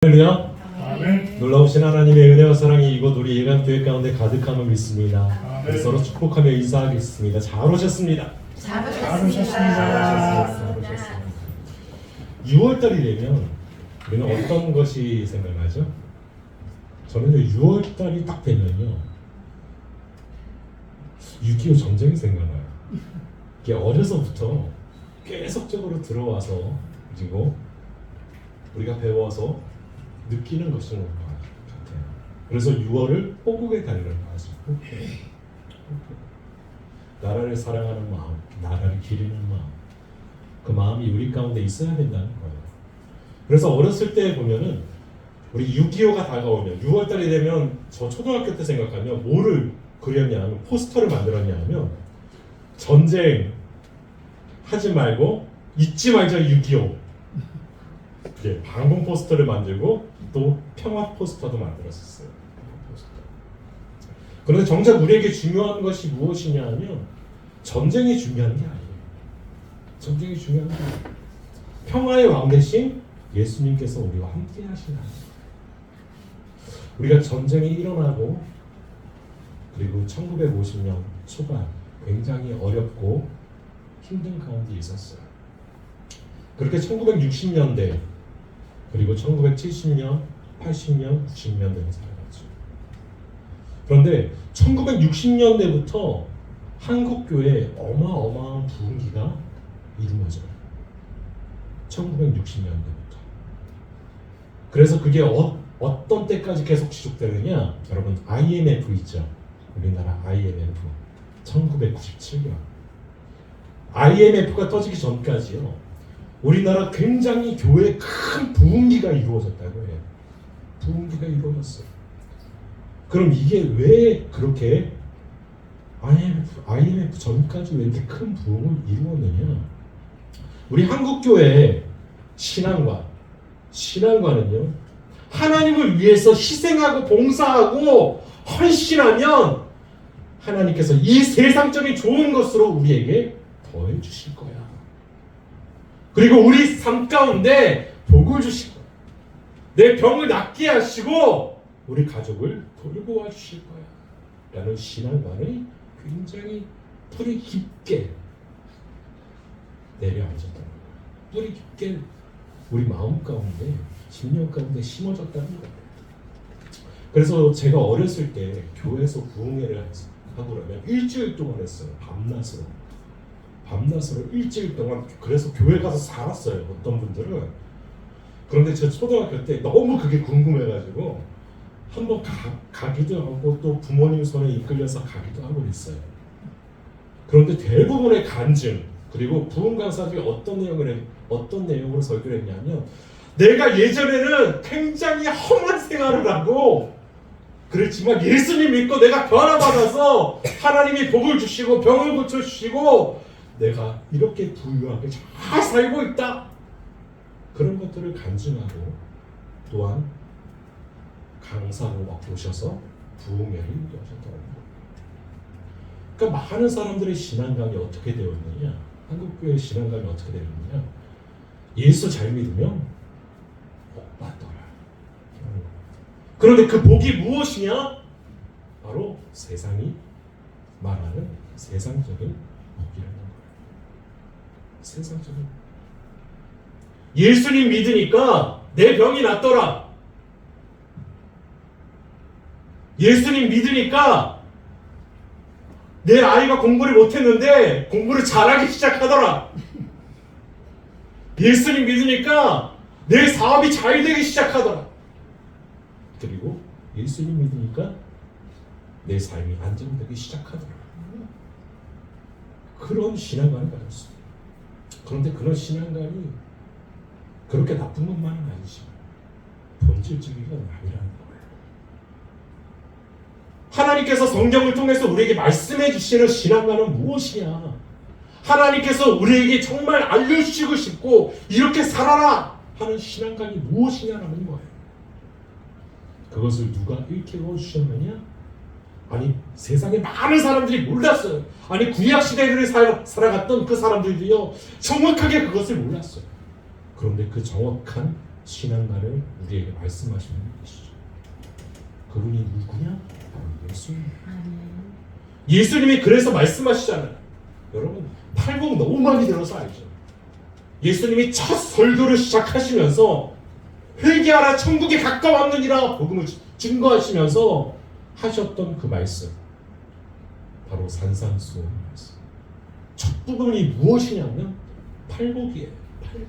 할렐루야. 아멘. 놀라우신 하나님의 은혜와 사랑이 이곳 우리 예감교회 가운데 가득함을 믿습니다. 아멘. 서로 축복하며 인사하겠습니다. 잘 오셨습니다. 잘 오셨습니다. 6월달이 되면 우리는 어떤 것이 생각나죠? 저는 6월달이 딱 되면요 6.25 전쟁이 생각나요. 이게 어려서부터 계속적으로 들어와서 그리고 우리가 배워서 느끼는 것인 것 같아요. 그래서 6월을 호국의 달이라고 하죠. 나라를 사랑하는 마음, 나라를 기리는 마음, 그 마음이 우리 가운데 있어야 된다는 거예요. 그래서 어렸을 때 보면은 우리 6.25가 다가오면 6월달이 되면 저 초등학교 때 생각하면 뭐를 그렸냐 하면 포스터를 만들었냐 하면 전쟁 하지 말고 잊지 말자 6.25 방공 포스터를 만들고 또 평화 포스터도 만들었었어요. 그런데 정작 우리에게 중요한 것이 무엇이냐 하면 전쟁이 중요한 게 아니에요. 전쟁이 중요한 게 아니에요. 평화의 왕 대신 예수님께서 우리와 함께 하시나. 우리가 전쟁이 일어나고 그리고 1950년 초반 굉장히 어렵고 힘든 가운데 있었어요. 그렇게 1960년대 그리고 1970년, 80년, 90년대를 살아갔죠. 그런데 1960년대부터 한국교회에 어마어마한 부흥기가 이루어져요. 1960년대부터. 그래서 그게 어떤 때까지 계속 지속되느냐? 여러분 IMF 있죠? 우리나라 IMF 1997년 IMF가 터지기 전까지요. 우리나라 굉장히 교회에 큰 부흥기가 이루어졌다고 해요. 부흥기가 이루어졌어요. 그럼 이게 왜 그렇게 IMF 전까지 왜 이렇게 큰 부흥을 이루었느냐? 우리 한국교회의 신앙관은요. 하나님을 위해서 희생하고 봉사하고 헌신하면 하나님께서 이 세상적인 좋은 것으로 우리에게 더해 주실 거야. 그리고 우리 삶 가운데 복을 주실 거야. 내 병을 낫게 하시고 우리 가족을 돌보아 주실 거야. 라는 신앙관이 굉장히 뿌리 깊게 내려앉았다는 거예요. 뿌리 깊게 우리 마음 가운데, 심령 가운데 심어졌다는 거예요. 그래서 제가 어렸을 때 교회에서 부흥회를 하고 그러면 일주일 동안 했어요. 밤낮으로 일주일 동안. 그래서 교회 가서 살았어요. 어떤 분들은. 그런데 제 초등학교 때 너무 그게 궁금해가지고 한번 가기도 하고 또 부모님 손에 이끌려서 가기도 하고 그랬어요. 그런데 대부분의 간증 그리고 부흥 강사들이 어떤 내용으로 설교를 했냐면 내가 예전에는 굉장히 험한 생활을 하고 그랬지만 예수님 믿고 내가 변화받아서 하나님이 복을 주시고 병을 고쳐주시고 내가 이렇게 부유하게 잘 살고 있다. 그런 것들을 간증하고 또한 강사로 막 오셔서 부흥회를 하셨다는 거예요. 그러니까 많은 사람들의 신앙감이 어떻게 되었느냐? 한국교회의 신앙감이 어떻게 되었느냐? 예수 잘 믿으면 복 받더라. 그런데 그 복이 무엇이냐? 바로 세상이 말하는 세상적인 복이라는 거예요. 세상적인 예수님 믿으니까 내 병이 낫더라. 예수님 믿으니까 내 아이가 공부를 못했는데 공부를 잘하기 시작하더라. 예수님 믿으니까 내 사업이 잘 되기 시작하더라. 그리고 예수님 믿으니까 내 삶이 안정되기 시작하더라. 그런 신앙관을 가졌어요. 그런데 그런 신앙관이 그렇게 나쁜 것만은 아니지만 본질적인 건 아니라는 거예요. 하나님께서 성경을 통해서 우리에게 말씀해 주시는 신앙관은 무엇이냐? 하나님께서 우리에게 정말 알려주시고 싶고 이렇게 살아라 하는 신앙관이 무엇이냐라는 거예요. 그것을 누가 일깨워 주셨느냐? 아니 세상에 많은 사람들이 몰랐어요. 아니 구약시대를 살아갔던 그 사람들도요 정확하게 그것을 몰랐어요. 그런데 그 정확한 신앙가를 우리에게 말씀하시는 분이시죠. 그분이 누구냐? 바로 예수님. 예수님이 그래서 말씀하시잖아요. 여러분 팔복 너무 많이 들어서 알죠. 예수님이 첫 설교를 시작하시면서 회개하라 천국에 가까웠느니라 복음을 증거하시면서 하셨던 그 말씀, 바로 산상수훈 말씀. 첫 부분이 무엇이냐면 팔복이에요. 팔복.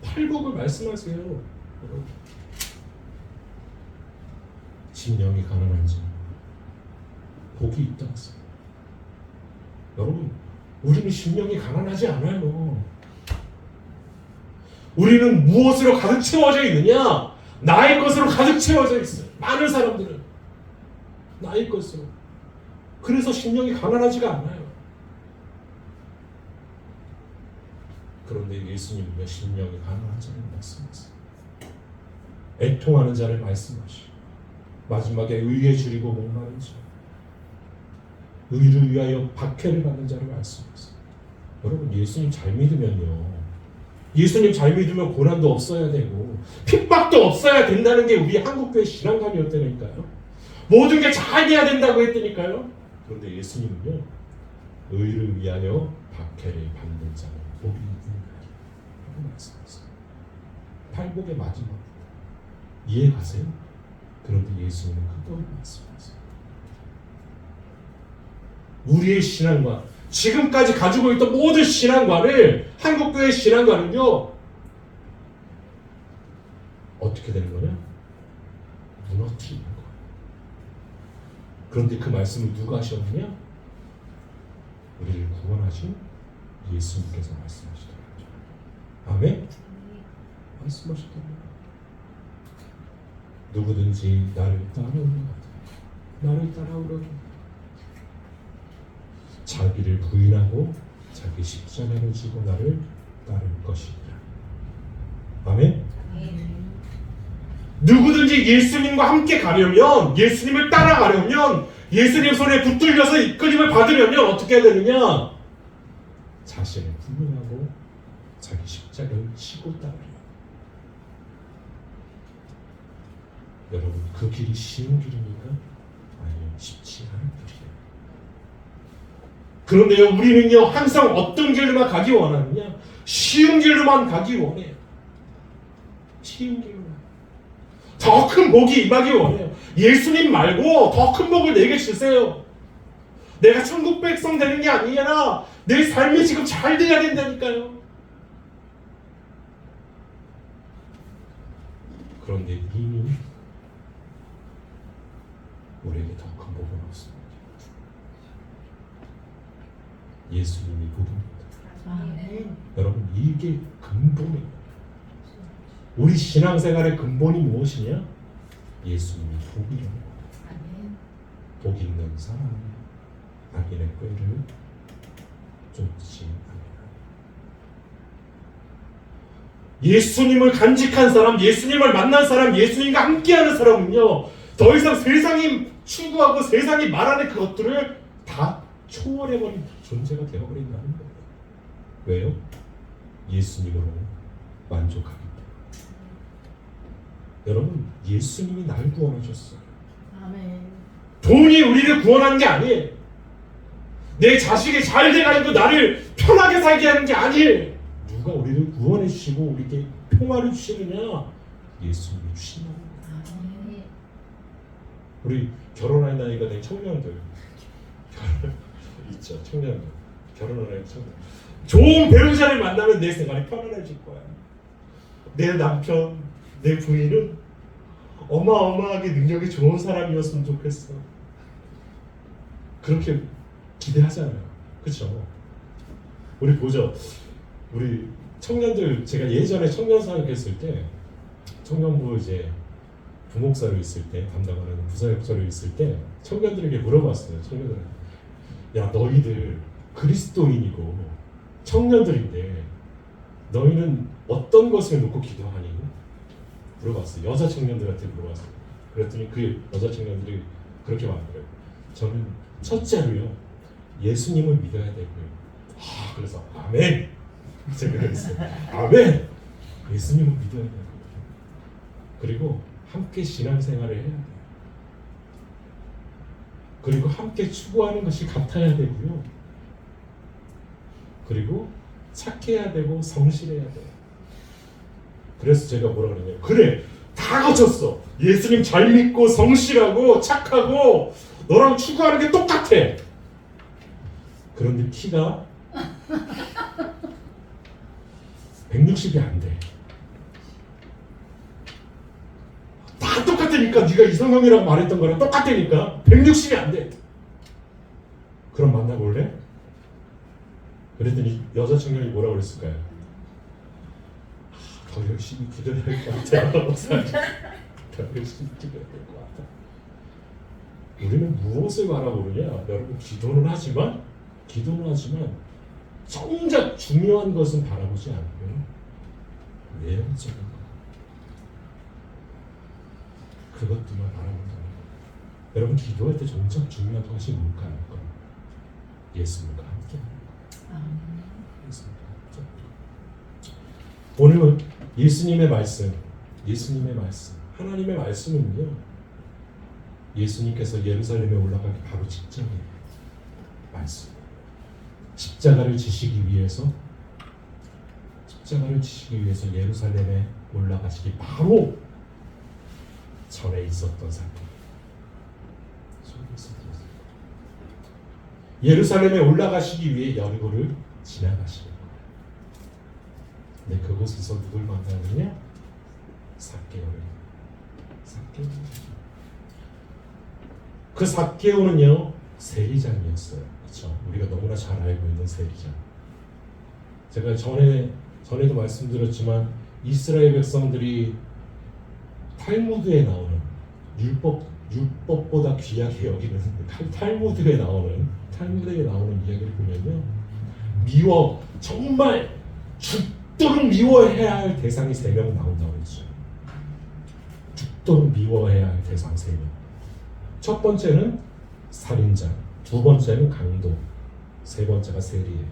팔복을 말씀하세요. 여러분. 심령이 가난한지 복이 있다 하세요. 여러분, 우리는 심령이 가난하지 않아요. 우리는 무엇으로 가득 채워져 있느냐? 나의 것으로 가득 채워져 있어요. 많은 사람들은 나의 것으로. 그래서 심령이 가난하지가 않아요. 그런데 예수님은 심령이 가난한 자를 말씀하세요. 애통하는 자를 말씀하시고 마지막에 의에 줄이고 목마른 자, 의를 위하여 박해를 받는 자를 말씀하세요. 여러분 예수님 잘 믿으면요, 예수님 잘 믿으면 고난도 없어야 되고 핍박도 없어야 된다는 게 우리 한국교회 신앙관이었다니까요. 모든 게 잘 돼야 된다고 했다니까요. 그런데 예수님은요, 의를 위하여 박해를 받는 자는 복이 있는 자라고 말씀하세요. 팔복의 마지막 이해가세요? 그런데 예수님은 그걸 말씀하세요. 우리의 신앙관, 지금까지 가지고 있던 모든 신앙관을, 한국교회 신앙관은요 어떻게 되는 거냐? 무너뜨리는 거예요. 그런데 그 말씀을 누가 하셨느냐? 우리를 구원하신 예수님께서 말씀하시더라고요. 아멘? 말씀하시더라고요. 누구든지 나를 따라오라, 나를 따라오라, 자기를 부인하고 자기 십자가를 지고 나를 따를 것이니라. 아멘? 누구든지 예수님과 함께 가려면, 예수님을 따라가려면, 예수님 손에 붙들려서 이끌림을 받으려면 어떻게 해야 되느냐? 자신을 부인하고 자기 십자가를 지고 따르려. 여러분 그 길이 쉬운 길입니까? 아니요, 쉽지 않은 길이에요. 그런데요, 우리는요 항상 어떤 길로만 가기 원하느냐? 쉬운 길로만 가기 원해요. 쉬운 길로만. 더 큰 복이 임하기 원해요. 예수님 말고 더 큰 복을 내게 주세요. 내가 천국 백성 되는 게 아니라 내 삶이 지금 잘 돼야 된다니까요. 그런데 이미 우리에게 더 큰 복은 없습니다. 예수님이 복입니다. 여러분 이게 근본이에요. 우리 신앙생활의 근본이 무엇이냐? 예수님이 복이라는 거예요. 복 있는 사람은 악인의 꾀를 쫓지 않으라. 예수님을 간직한 사람, 예수님을 만난 사람, 예수님과 함께하는 사람은요 더 이상 세상이 추구하고 세상이 말하는 그것들을 다 초월해버린 존재가 되어버린다는 거예요. 왜요? 예수님으로 만족하기 때문에. 여러분 예수님이 날 구원하셨어요. 아멘. 돈이 우리를 구원한 게 아니에요. 내 자식이 잘 돼가지고 나를 편하게 살게 하는 게 아니에요. 누가 우리를 구원해 주시고 우리에게 평화를 주시느냐? 예수님이 주시는 거예요. 우리 결혼할 나이가 된 청년들 있죠. 청년들 결혼을 할 청년. 좋은 배우자를 만나면 내 생활이 편안해질 거야. 내 남편, 내 부인은 어마어마하게 능력이 좋은 사람이었으면 좋겠어. 그렇게 기대하잖아요. 그렇죠? 우리 보죠. 우리 청년들, 제가 예전에 청년 사역했을 때, 청년부 이제 부목사로 있을 때, 담당하는 부사역사로 있을 때 청년들에게 물어봤어요. 청년들한테, 야 너희들 그리스도인이고 청년들인데 너희는 어떤 것을 놓고 기도하니? 물어봤어요. 여자 청년들한테 물어봤어요. 그랬더니 그 여자 청년들이 그렇게 말하더라고요. 저는 첫째로요 예수님을 믿어야 되고요. 그래서 아멘. 제가 그랬어요. 아멘. 예수님을 믿어야 돼요. 그리고 함께 신앙생활을 해야 돼요. 그리고 함께 추구하는 것이 같아야 되고요. 그리고 착해야 되고 성실해야 돼요. 그래서 제가 뭐라 그러냐면, 그래 다 거쳤어. 예수님 잘 믿고 성실하고 착하고 너랑 추구하는 게 똑같아. 그런데 키가 160이 안 돼. 다 똑같으니까, 네가 이성형이라고 말했던 거랑 똑같으니까 160이 안 돼. 그럼 만나볼래? 그랬더니 여자 청년이 뭐라고 그랬을까요? 더 열심히 기도해야 될 것 같아요. 목사님. 더 열심히 기도해야 될 것 같아. 우리는 무엇을 바라보느냐? 여러분, 기도는 하지만 정작 중요한 것은 바라보지 않고요. 내용적인 것, 그것들만 바라본다는 것. 여러분, 기도할 때 정작 중요한 것이 뭘까요? 예수님과 함께 하는 것. 예수님과 함께. 오늘은 예수님의 말씀, 하나님의 말씀은요, 예수님께서 예루살렘에 올라가기 바로 직전에 말씀. 십자가를 지시기 위해서 예루살렘에 올라가시기 바로 전에 있었던 사건. 예루살렘에 올라가시기 위해 여리고를 지나가시는 거예요. 근데 그곳에서 누굴 만나느냐? 삭개오를. 그 삭개오는요, 세리장이었어요. 그렇죠? 우리가 너무나 잘 알고 있는 세리장. 제가 전에도 말씀드렸지만, 이스라엘 백성들이 탈무드에 나오는 율법보다 귀하게 여기는 탈무드에 나오는 이야기를 보면요, 정말 죽도록 미워해야 할 대상이 3명 나온다고 했죠. 죽도록 미워해야 할 대상 3명. 첫 번째는 살인자, 두 번째는 강도, 세 번째가 세리예요.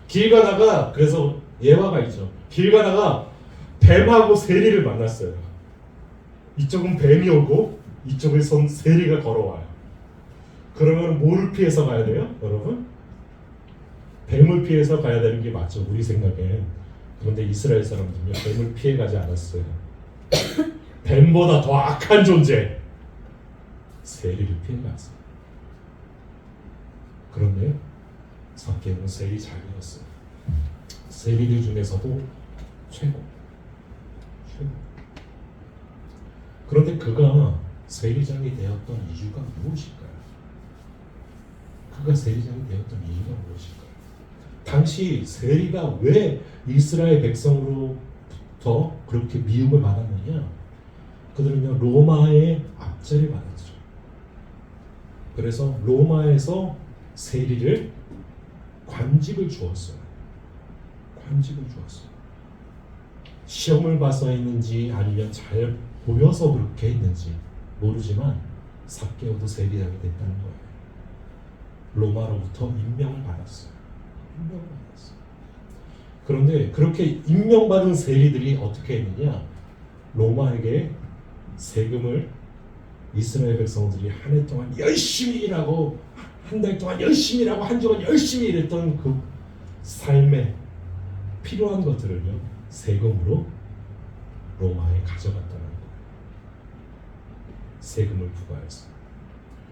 길 가다가, 그래서 예화가 있죠. 길 가다가 뱀하고 세리를 만났어요. 이쪽은 뱀이 오고 이쪽에선 세리가 걸어와요. 그러면 뭐를 피해서 가야 돼요, 여러분? 뱀을 피해서 가야 되는 게 맞죠, 우리 생각엔. 그런데 이스라엘 사람들은요, 뱀을 피해 가지 않았어요. 뱀보다 더 악한 존재, 세리를 피해 갔어요. 그런데 삭개오는 세리장이었어요. 세리들 중에서도 최고. 그런데 그가 세리장이 되었던 이유가 무엇일까요? 당시 세리가 왜 이스라엘 백성으로부터 그렇게 미움을 받았느냐? 그들은요, 로마의 압제를 받았죠. 그래서 로마에서 세리를 관직을 주었어요. 시험을 봐서 했는지 아니면 잘 보여서 그렇게 했는지 모르지만 삭개오도 세리장이 됐다는 거예요. 로마로부터 임명을 받았어요. 그런데 그렇게 임명받은 세리들이 어떻게 했느냐? 로마에게 세금을, 이스라엘 백성들이 한 해 동안 열심히 일하고, 한 달 동안 열심히 일하고, 한 주간 열심히 일했던 그 삶에 필요한 것들을요, 세금으로 로마에 가져갔다는 거예요. 세금을 부과해서.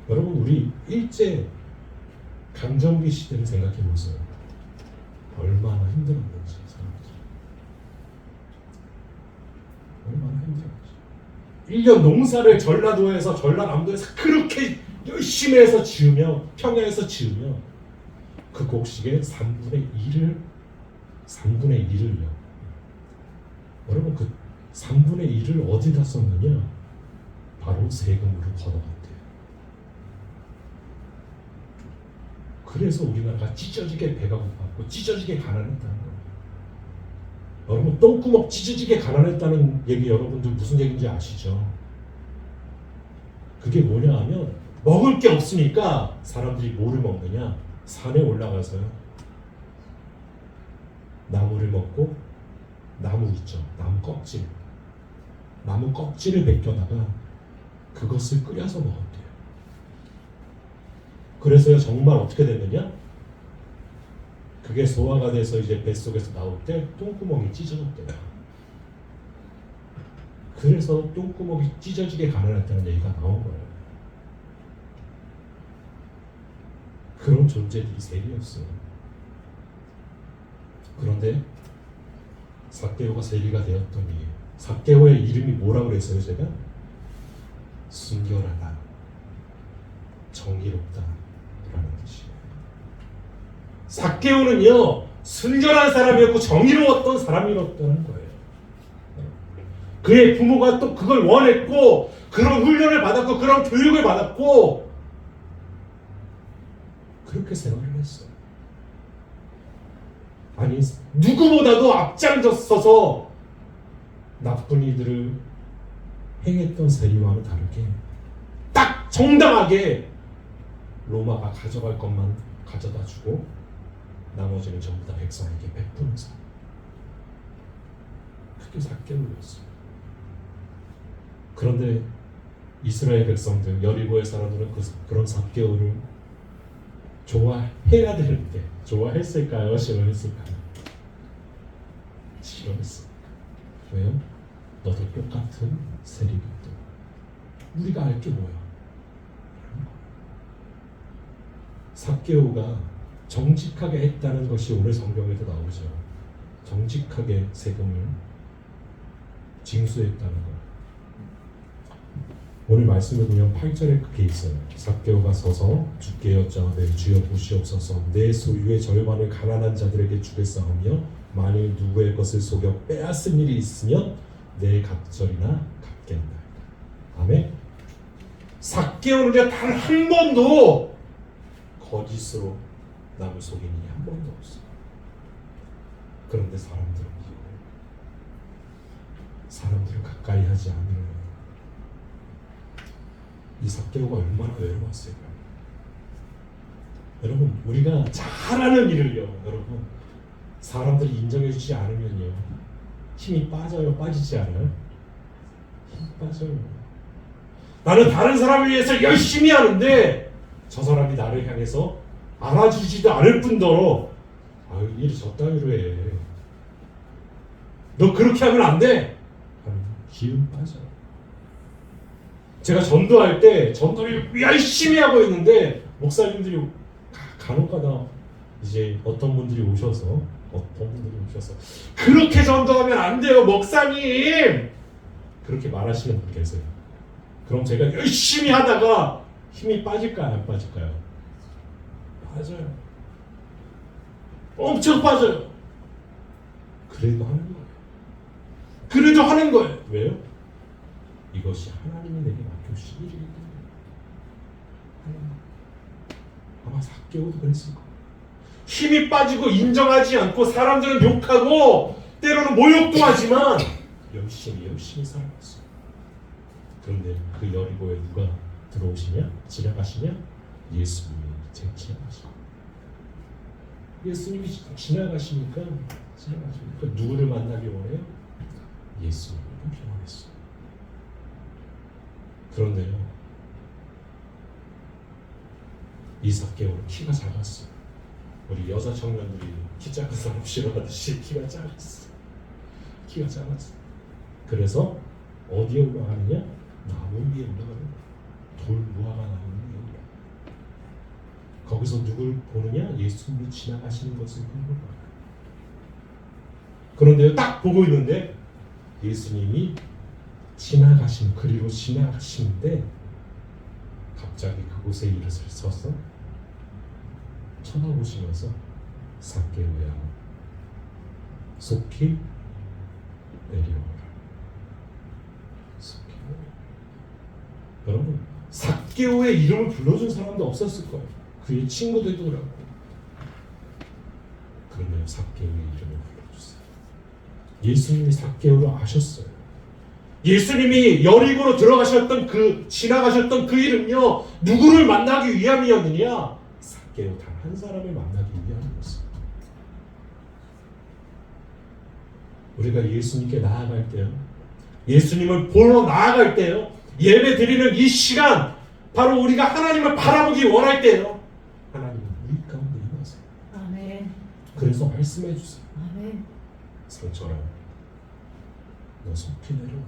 여러분, 우리 일제 강점기 시대를 생각해 보세요. 얼마나 힘들었는지, 사람들이. 얼마나 힘들었는지. 1년 농사를 전라도에서, 전라남도에서 그렇게 열심히 해서 지으며, 평야에서 지으며, 그 곡식의 3분의 1을요. 여러분, 그 3분의 1을 어디다 썼느냐? 바로 세금으로 걷어갔대요. 그래서 우리나라가 찢어지게 배가 고팠고 찢어지게 가난했다는 거예요. 여러분, 똥구멍 찢어지게 가난했다는 얘기, 여러분들 무슨 얘기인지 아시죠? 그게 뭐냐 하면, 먹을 게 없으니까 사람들이 뭐를 먹느냐? 산에 올라가서요, 나무를 먹고 나무 있죠. 나무 껍질을 벗겨다가 그것을 끓여서 먹었대요. 그래서요 정말 어떻게 됐느냐? 그게 소화가 돼서 이제 뱃속에서 나올 때 똥구멍이 찢어졌대요. 그래서 똥구멍이 찢어지게 가난했다는 얘기가 나온 거예요. 그런 존재들이 세리였어요. 그런데 삭개오가 세리가 되었더니 삭개오의 이름이 뭐라고 그랬어요? 제가 순결하다, 정의롭다 라는 뜻이에요. 삭개오는요 순결한 사람이었고 정의로웠던 사람이었다는 거예요. 그의 부모가 또 그걸 원했고 그런 훈련을 받았고 그런 교육을 받았고 그렇게 생활을 했어요. 아니 누구보다도 앞장서서 나쁜 이들을 행했던 세리와는 다르게 딱 정당하게 로마가 가져갈 것만 가져다 주고 나머지는 전부 다 백성에게 베푸는 사람. 그게 삭개오였어요. 그런데 이스라엘 백성들 여리고의 사람들은 그런 삭개오를 좋아해야 되는데 좋아했을까요? 싫어했을까요? 싫어했어요. 왜요? 너도 똑같은 세리거든. 우리가 알 게 뭐야? 삭개오가 정직하게 했다는 것이 오늘 성경에도 나오죠. 정직하게 세금을 징수했다는 것. 오늘 말씀을 보면 8절에 그렇게 있어요. 삭개오가 서서 주께 여짜오되 주여 보시옵소서 내 소유의 절반을 가난한 자들에게 주겠사오며 만일 누구의 것을 속여 빼앗은 일이 있으면 내 갑절이나 갚겠나이다. 아멘. 삭개오는 단 한 번도 거짓으로 남을 속인 일이 한 번도 없어요. 그런데 사람들을 가까이 하지 않으려 이 삭개오가 얼마나 외로웠을까요? 여러분 우리가 잘하는 일을요 여러분 사람들이 인정해주지 않으면요 힘이 빠져요? 빠지지 않아요? 힘이 빠져요. 나는 다른 사람을 위해서 열심히 하는데 저 사람이 나를 향해서 알아주지도 않을 뿐더러 아유 일이 저 따위로 해 너 그렇게 하면 안 돼 기운 빠져요. 제가 전도할 때 전도를 열심히 하고 있는데 목사님들이 간혹가다 이제 어떤 분들이 오셔서 그렇게 전도하면 안 돼요 목사님 그렇게 말하시는 분 계세요. 그럼 제가 열심히 하다가 힘이 빠질까요 안 빠질까요? 빠져요. 엄청 빠져요. 그래도 하는 거예요. 왜요? 이것이 하나님이 내게 맡겨주신 일이기 때문에. 아마 삭개오도 그랬을 거예요. 힘이 빠지고 인정하지 않고 사람들은 욕하고 때로는 모욕도 하지만 열심히 살아갔어요. 그런데 그 여리고에 누가 들어오시냐? 지나가시냐? 예수님이 지나가시고 예수님이 지나가시니까 누구를 만나기 원해요? 예수님을 원했어요. 그런데요 이 삭개오는 키가 작았어요. 우리 여자 청년들이 키 작은 사람 싫어하듯이 키가 작았어. 그래서 어디에 올라가느냐? 나무 위에 올라가는 거야. 돌 무화과 나무 위에 올라가. 거기서 누굴 보느냐? 예수님이 지나가시는 것을 보는 거야. 그런데 딱 보고 있는데 예수님이 그리로 지나가시는데 갑자기 그곳에 일어서서 쳐다보시면서 삭개오야 속히 내려오라. 여러분 삭개오의 이름을 불러준 사람도 없었을 거예요. 그의 친구들도 그렇고. 그러면 삭개오의 이름을 불러주세요. 예수님이 삭개오를 아셨어요. 예수님이 여리고로 지나가셨던 그 일은요 누구를 만나기 위함이었느냐? 삭개오 단 한 사람을 만나기 위함이었어요. 우리가 예수님께 나아갈 때요, 예수님을 보러 나아갈 때요, 예배 드리는 이 시간, 바로 우리가 하나님을 바라보기 원할 때요, 하나님은 우리 가운데 임하세요. 아멘. 그래서 말씀해 주세요. 아멘. 상처라, 너 속히 내려와.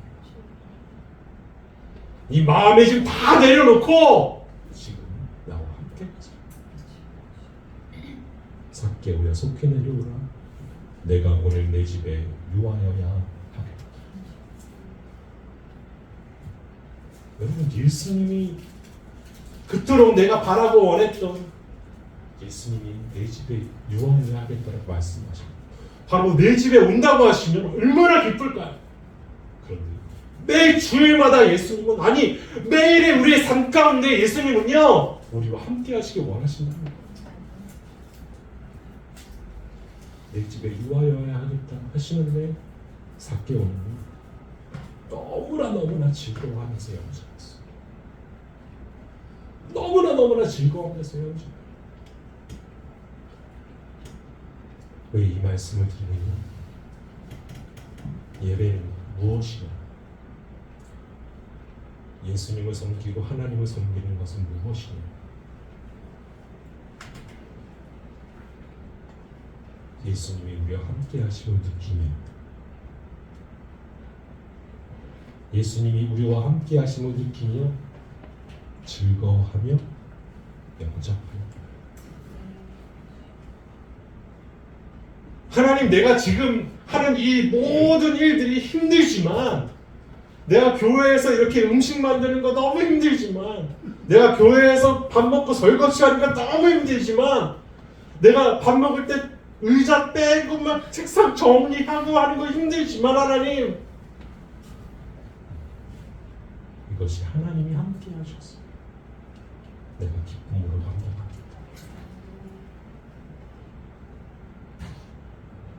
이 마음에 지금 다 내려놓고 지금 나와 함께 가자. 삭개오야, 속히 내려오라. 내가 오늘 내 집에 유하여야 하겠다. 여러분, 예수님이 그토록 내가 바라고 원했던 예수님이 내 집에 유하여야 하겠다라고 말씀하십니다. 바로 내 집에 온다고 하시면 얼마나 기쁠까요? 그런데 매일 주일마다 예수님은, 아니 매일의 우리의 삶 가운데 예수님은요, 우리와 함께 하시길 원하신다는 거예요. 내 집에 유하여야 하겠다 하시는데 삭개오는 너무나 즐거워하면서 영접했어요. 너무나 즐거워하면서 영접했어요. 왜 이 말씀을 드리느냐? 예배는 무엇이냐? 예수님을 섬기고 하나님을 섬기는 것은 무엇이냐? 예수님이 우리와 함께 하심을 느끼며, 예수님이 우리와 함께 하심을 느끼며 즐거워하며 영접하며, 하나님, 내가 지금 하는 이 모든 일들이 힘들지만, 내가 교회에서 이렇게 음식 만드는 거 너무 힘들지만, 내가 교회에서 밥 먹고 설거지 하는 거 너무 힘들지만, 내가 밥 먹을 때 의자 빼고 막 책상 정리하고 하는 거 힘들지만, 하나님, 이것이 하나님이 함께 하셨어. 내가 기쁨으로 감당합니다.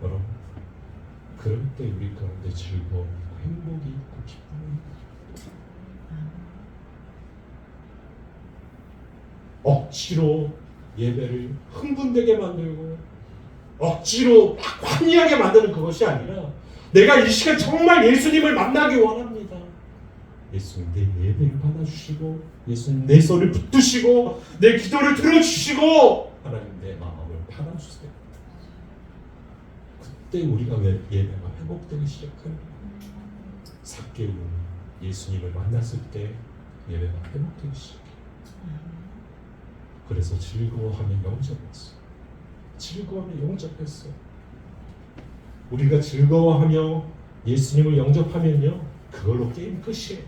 여러분, 그럴 때 우리 가운데 즐거움이 있고 행복이 있고 기쁨이 있고, 억지로 예배를 흥분되게 만들고 억지로 막 환희하게 만드는 그것이 아니라, 내가 이 시간 정말 예수님을 만나기 원합니다. 예수님 내 예배를 받아주시고, 예수님 내 소리를 붙드시고, 내 기도를 들어주시고, 하나님 내 마음을 받아주세요. 그때 우리가 예배가 회복되기 시작합니다. 삭개오는 예수님을 만났을 때 예배가 회복되기 시작해요. 그래서 즐거워하며 영접했어요. 즐거워하며 영접했어요. 우리가 즐거워하며 예수님을 영접하면요, 그걸로 게임 끝이에요.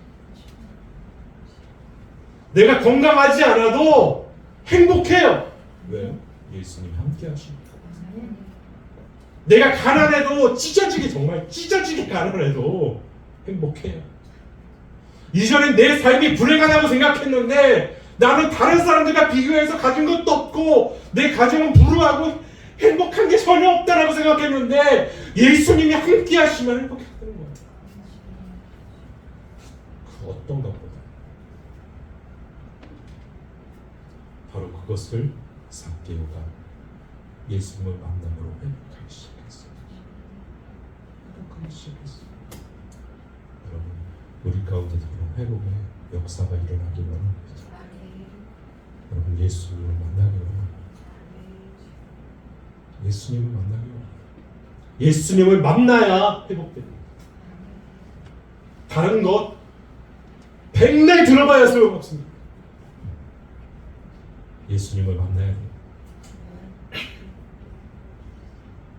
내가 건강하지 않아도 행복해요. 왜요? 예수님이 함께 하십니다. 내가 가난해도 정말 찢어지게 가난해도 행복해요. 이전엔 내 삶이 불행하다고 생각했는데, 나는 다른 사람들과 비교해서 가진 것도 없고 내 가정은 불우하고 행복한 게 전혀 없다라고 생각했는데, 예수님이 함께 하시면 행복했다는 거예요. 그 어떤 것보다 바로 그것을 삭개오가 예수님을 만남으로 회복하기 시작했어요. 여러분, 우리 가운데도 그런 회복의 역사가 일어나기 원합니다. 여러분, 예수님을 만나기 원합니다. 예수님을 만나기 원합니다. 예수님을 만나야 회복됩니다. 다른 것 백날 들어봐야 소용없습니다. 예수님을 만나야 돼요.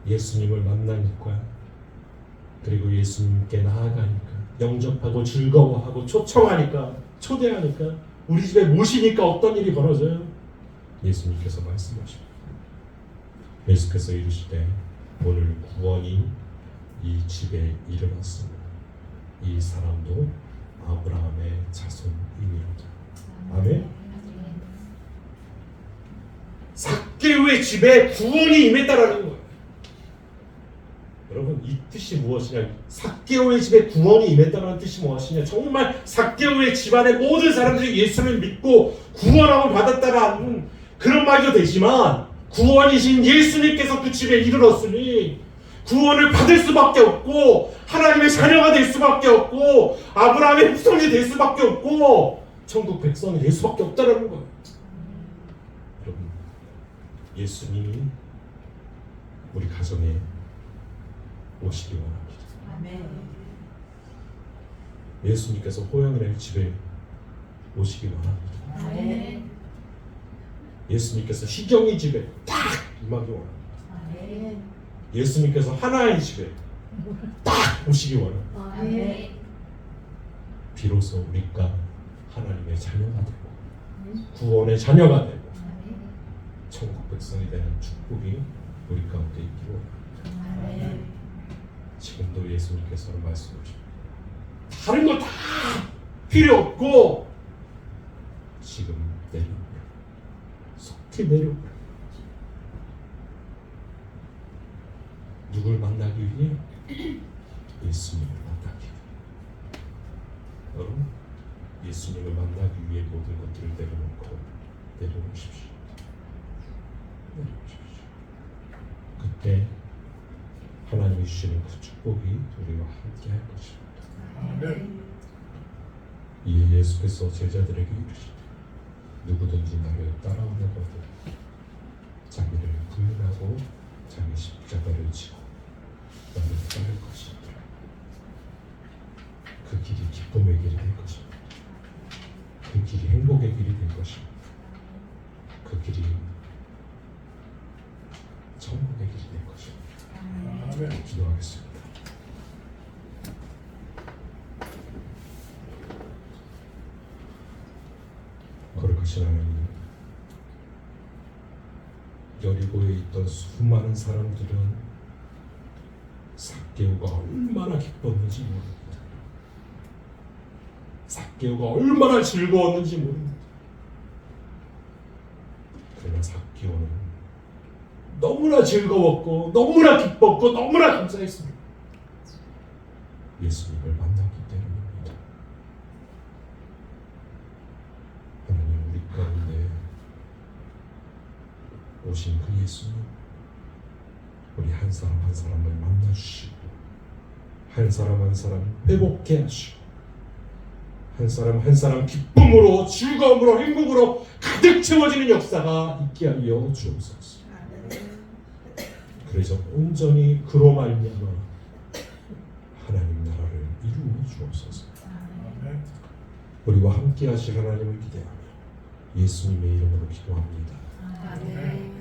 예수님을 만나니까, 그리고 예수님께 나아가니까, 영접하고 즐거워하고 초청하니까, 초대하니까, 우리 집에 모시니까 어떤 일이 벌어져요? 예수님께서 말씀하십니다. 예수께서 이르시되 오늘 구원이 이 집에 일어났습니다. 이 사람도 아브라함의 자손이니로다. 아멘. 삭개오의 집에 구원이 임했다라는 거예요. 여러분, 이 뜻이 무엇이냐? 삭개오의 집에 구원이 임했다는 뜻이 무엇이냐? 정말 삭개오의 집안의 모든 사람들이 예수를 믿고 구원함을 받았다라는 그런 말도 되지만, 구원이신 예수님께서 그 집에 이르렀으니, 구원을 받을 수밖에 없고 하나님의 자녀가 될 수밖에 없고 아브라함의 후손이 될 수밖에 없고 천국 백성이 될 수밖에 없다는 거예요. 여러분, 예수님이 우리 가정에 오시기 원합니다. 아멘. 예수님께서 호영이네 집에 오시기 원합니다. 아멘. 예수님께서 희경이 집에 딱 임하기 원합니다. 아멘. 예수님께서 하나의 집에 딱 오시기 원합니다. 아멘. 비로소 우리가 하나님의 자녀가 되고 구원의 자녀가 되고 천국 백성이 되는 축복이 우리 가운데 있기로 합니다. 아멘. 지금도 예수님께서는 말씀하십니다. 다른 거 다 필요 없고 지금 내려오라. 속히 내려오라. 누굴 만나기 위해? 예수님을 만나기 위해. 여러분, 예수님을 만나기 위해 모든 것들을 내려놓고 내려오십시오. 내려오십시오. 그때 하나님이 주시는 그 축복이 우리와 함께 할 것입니다. 아멘. 이에 예수께서 제자들에게 이르시되 누구든지 나를 따라오려거든 자기를 부인하고 자기 십자가를 지고 나를 따를 것이니라. 그 길이 기쁨의 길이 될 것입니다. 그 길이 행복의 길이 될 것입니다. 그 길이 천국의 길이 될 것입니다. 아멘. 기도하겠습니다. 거룩하신 하나님, 여리고에 있던 수많은 사람들은 삭개오가 얼마나 기뻤는지 모릅니다. 삭개오가 얼마나 즐거웠는지 모릅니다. 그러나 삭개오는 너무나 즐거웠고 너무나 기뻤고 너무나 감사했습니다. 예수님을 만났기 때문입니다. 하나님, 우리 가운데 오신 그 예수님, 우리 한 사람 한 사람을 만나주시고 한 사람 한 사람 회복해 하시고 한 사람 한 사람 기쁨으로 즐거움으로 행복으로 가득 채워지는 역사가 있게 하여 주옵소서. 그래서 온전히 그로 말미암아 하나님 나라를 이루어 주옵소서. 아멘. 우리와 함께 하실 하나님을 기대하며 예수님의 이름으로 기도합니다. 아멘.